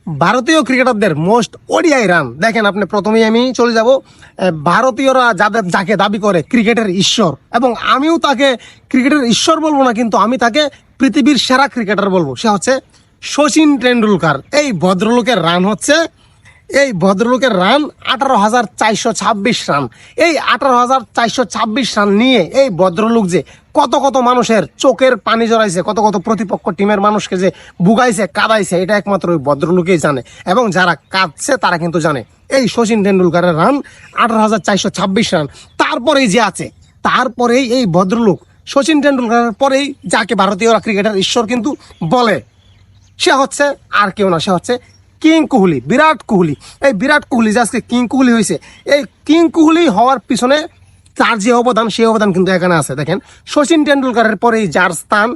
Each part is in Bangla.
ভারতীয় ক্রিকেটারদের মোস্ট ওডিআই রান দেখেন আপনি। প্রথমেই আমি চলে যাব ভারতীয়রা যাকে দাবি করে ক্রিকেটের ঈশ্বর, এবং আমিও তাকে ক্রিকেটের ঈশ্বর বলবো না, কিন্তু আমি তাকে পৃথিবীর সেরা ক্রিকেটার বলবো। সে হচ্ছে শচীন টেন্ডুলকার। এই ভদ্রলোকের রান 18,426 রান। এই 18,426 রান নিয়ে এই ভদ্রলোক যে কত কত মানুষের চোখের পানি জড়াইছে, কত কত প্রতিপক্ষ টিমের মানুষকে যে বুগাইছে, কাদাইছে, এটা একমাত্র ওই ভদ্রলোকেই জানে, এবং যারা কাঁদছে তারা কিন্তু জানে। এই শচীন টেন্ডুলকারের রান 18,426 রান। তারপরেই যে আছে, তারপরেই এই ভদ্রলোক শচীন টেন্ডুলকারের পরেই যাকে ভারতীয়রা ক্রিকেটার ঈশ্বর কিন্তু বলে, সে হচ্ছে আর কেউ না, সে হচ্ছে কিং কোহলি, বিরাট কোহলি। এই বিরাট কোহলি যে আজকে কিং কোহলি হয়েছে, এই কিং কোহলি হওয়ার পিছনে তার যে অবদান, সেই অবদান কিন্তু এখানে আছে। দেখেন, শচীন টেন্ডুলকারের পরেই যার স্থান,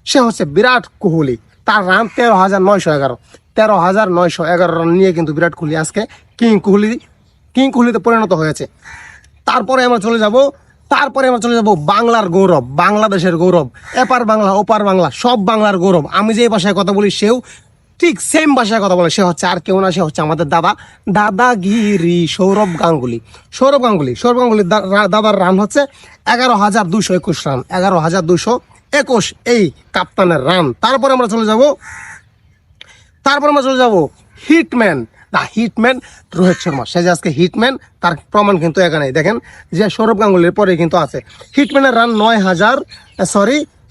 সে হচ্ছে বিরাট কোহলি। তার রান 13,911 রান নিয়ে কিন্তু বিরাট কোহলি আজকে কিং কোহলিতে পরিণত হয়েছে। তারপরে আমরা চলে যাব বাংলার গৌরব, বাংলাদেশের গৌরব, এপার বাংলা ওপার বাংলা, সব বাংলার গৌরব। আমি যে ভাষায় কথা বলি সেও ঠিক সেম ভাষায় কথা বলে। সে হচ্ছে আর কেউ না, সে হচ্ছে আমাদের দাদাগিরি সৌরভ গাঙ্গুলি। দাদার রান হচ্ছে 11,221 রান, 11,221 এই কাপ্তানের রান। তারপরে আমরা চলে যাব হিটম্যান রোহিত শর্মা। সে যে আজকে হিটম্যান, তার প্রমাণ কিন্তু এখানে দেখেন যে সৌরভ গাঙ্গুলির পরে কিন্তু আছে। হিটম্যানের রান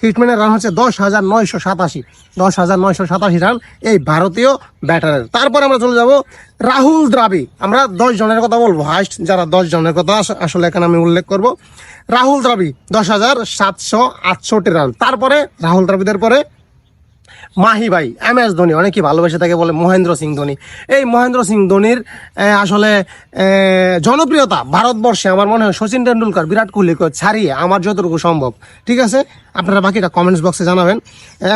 হিটম্যানের রান হচ্ছে 10,987 রান এই ভারতীয় ব্যাটারের। তারপর আমরা চলে যাব রাহুল দ্রাবিড়। আমরা 10 জনের কথা বলবো, হাইস্ট যারা 10 জনের কথা আসলে এখানে আমি উল্লেখ করব। রাহুল দ্রাবিড় 10,768 রান। তারপরে রাহুল দ্রাবিড়ের পরে মাহি ভাই, MS ধোনি, অনেকে ভালোবেসে তাকে বলে মহেন্দ্র সিং ধোনি। এই মহেন্দ্র সিং ধোনির আসলে জনপ্রিয়তা ভারতবর্ষে আমার মনে হয় শচীন টেন্ডুলকার, বিরাট কোহলিকে ছাড়িয়ে আমার যতটুকু সম্ভব। ঠিক আছে, আপনারা বাকিটা কমেন্টস বক্সে জানাবেন।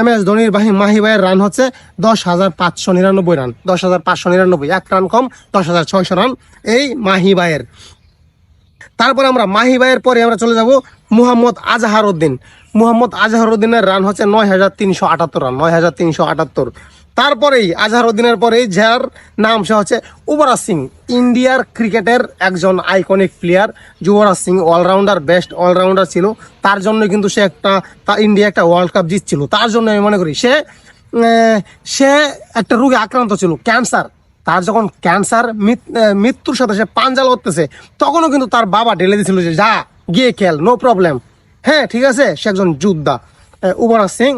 MS ধোনির মাহি ভাইয়ের রান হচ্ছে 10,599 রান, 10,599, 1 রান কম, 10,600 রান এই মাহি ভাইয়ের। তারপরে আমরা মাহি ভাইয়ের পরে আমরা চলে যাব মোহাম্মদ আজহারউদ্দিনের রান হচ্ছে 9,378 রান, 9,378। তারপরেই আজহারউদ্দিনের পরেই যার নাম, সে হচ্ছে যুবরাজ সিং। ইন্ডিয়ার ক্রিকেটের একজন iconic player Yuvraj Singh, allrounder, best allrounder ছিল। তার জন্য কিন্তু ইন্ডিয়া একটা ওয়ার্ল্ড কাপ জিতছিল। তার জন্য আমি মনে করি সে একটা রোগে আক্রান্ত ছিল, ক্যান্সার। তার যখন ক্যান্সার, মৃত্যুর সাথে সে পাঞ্জা লড়তেছে, তখনও কিন্তু তার বাবা ঢেলে দিয়েছিল যে যা গিয়ে খেল, নো প্রবলেম। হ্যাঁ, ঠিক আছে, সে একজন যোদ্ধা। যুবরাজ সিং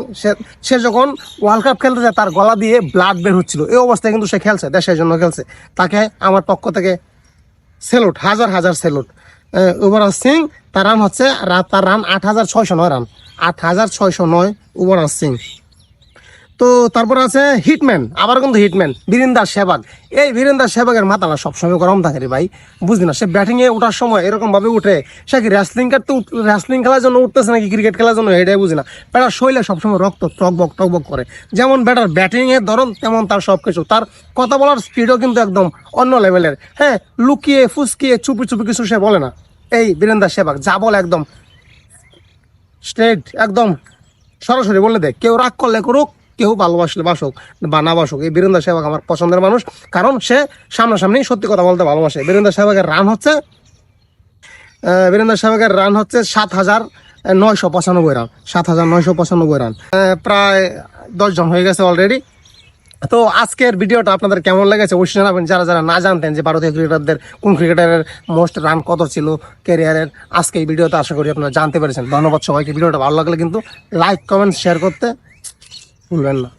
সে যখন ওয়ার্ল্ড কাপ খেলতে যায়, তার গলা দিয়ে ব্লাড বের হচ্ছিল, এই অবস্থায় কিন্তু সে খেলছে, দেশের জন্য খেলছে। তাকে আমার পক্ষ থেকে স্যালুট, হাজার হাজার স্যালুট। যুবরাজ সিং, তার রান 8,609 রান, 8,609 যুবরাজ সিং। তো তারপর আছে হিটম্যান, আবার কিন্তু হিটম্যান বীরেন্দ্র সেহবাগ। এই বীরেন্দ্র সেহবাগের মাথাটা সবসময় গরম থাকে রে ভাই, বুঝলি না? সে ব্যাটিংয়ে ওঠার সময় এরকম ভাবে উঠে, সে কি রেসলিং খেলার জন্য উঠতেছে নাকি ক্রিকেট খেলার জন্য, এটাই বুঝি না। ব্যাটার শরীরে সবসময় রক্ত টকবক করে। যেমন ব্যাটার ব্যাটিংয়ের ধরন, তেমন তার সবকিছু। তার কথা বলার স্পিডও কিন্তু একদম অন্য লেভেলের। হ্যাঁ, লুকিয়ে ফুসকিয়ে চুপি কিছু সে বলে না। এই বীরেন্দ্র সেহবাগ যা বলে একদম স্ট্রেট, একদম সরাসরি বলে দেয়। কেউ রাগ করলে করুক, কেউ ভালোবাসলে বাসুক বা না বাসুক, এই বীরেন্দ্র সেহবাগ আমার পছন্দের মানুষ, কারণ সে সামনাসামনি সত্যি কথা বলতে ভালোবাসে। বীরেন্দ্র সেহবাগের রান হচ্ছে 7,995 রান, 7,995 রান। প্রায় 10 জন হয়ে গেছে অলরেডি। তো আজকের ভিডিওটা আপনাদের কেমন লেগেছে অবশ্যই জানাবেন। যারা না জানতেন যে ভারতীয় ক্রিকেটারদের কোন ক্রিকেটারের মোস্ট রান কত ছিল ক্যারিয়ারের, আজকে এই ভিডিওতে আশা করি আপনারা জানতে পেরেছেন। ধন্যবাদ সবাইকে। ভিডিওটা ভালো লাগলে কিন্তু লাইক, কমেন্ট, শেয়ার করতে ভুলবেন না।